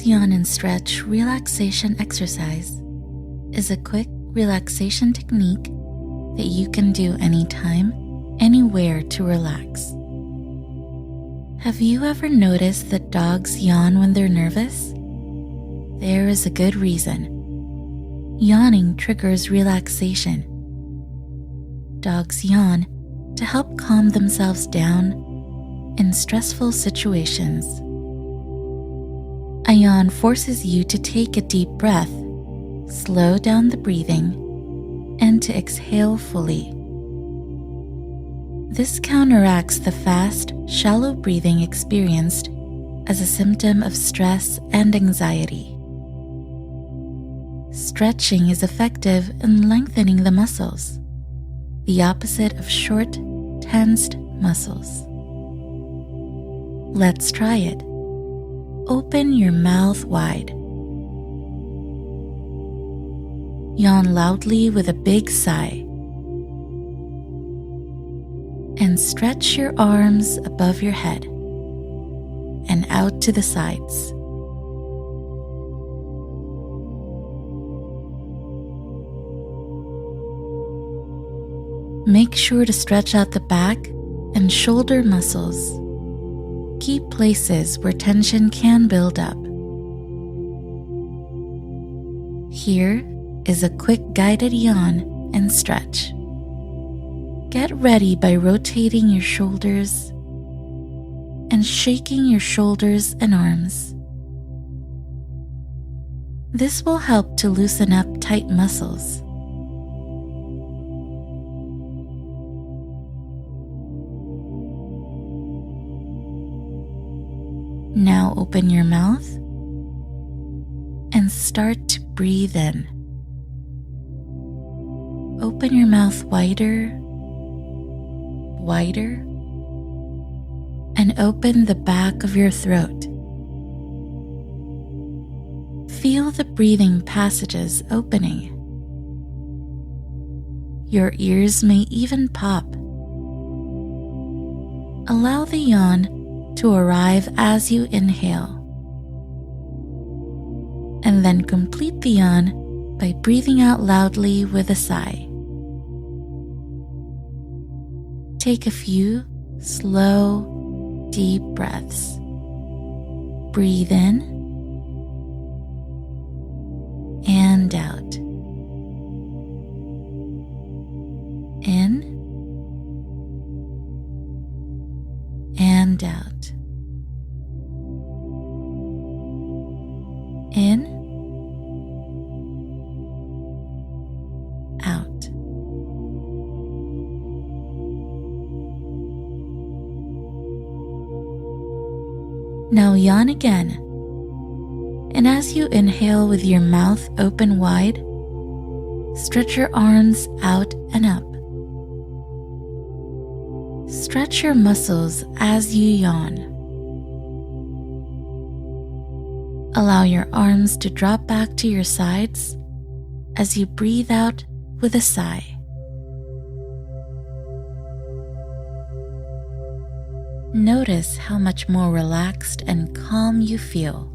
Yawn and Stretch relaxation exercise is a quick relaxation technique that you can do anytime, anywhere to relax. Have you ever noticed that dogs yawn when they're nervous? There is a good reason. Yawning triggers relaxation. Dogs yawn to help calm themselves down in stressful situations. A yawn forces you to take a deep breath, slow down the breathing, and to exhale fully. This counteracts the fast, shallow breathing experienced as a symptom of stress and anxiety. Stretching is effective in lengthening the muscles, the opposite of short, tensed muscles. Let's try it. Open your mouth wide. Yawn loudly with a big sigh. And stretch your arms above your head and out to the sides. Make sure to stretch out the back and shoulder muscles, key places where tension can build up. Here is a quick guided yawn and stretch. Get ready by rotating your shoulders and shaking your shoulders and arms. This will help to loosen up tight muscles. Now open your mouth and start to breathe in. Open your mouth wider, and open the back of your throat. Feel the breathing passages opening. Your ears may even pop. Allow the yawn to arrive as you inhale, and then complete the yawn by breathing out loudly with a sigh. Take a few slow, deep breaths. Breathe in and out. In and out. In, out. Now yawn again, and as you inhale with your mouth open wide, stretch your arms out and up. Stretch your muscles as you yawn. Allow your arms to drop back to your sides as you breathe out with a sigh. Notice how much more relaxed and calm you feel.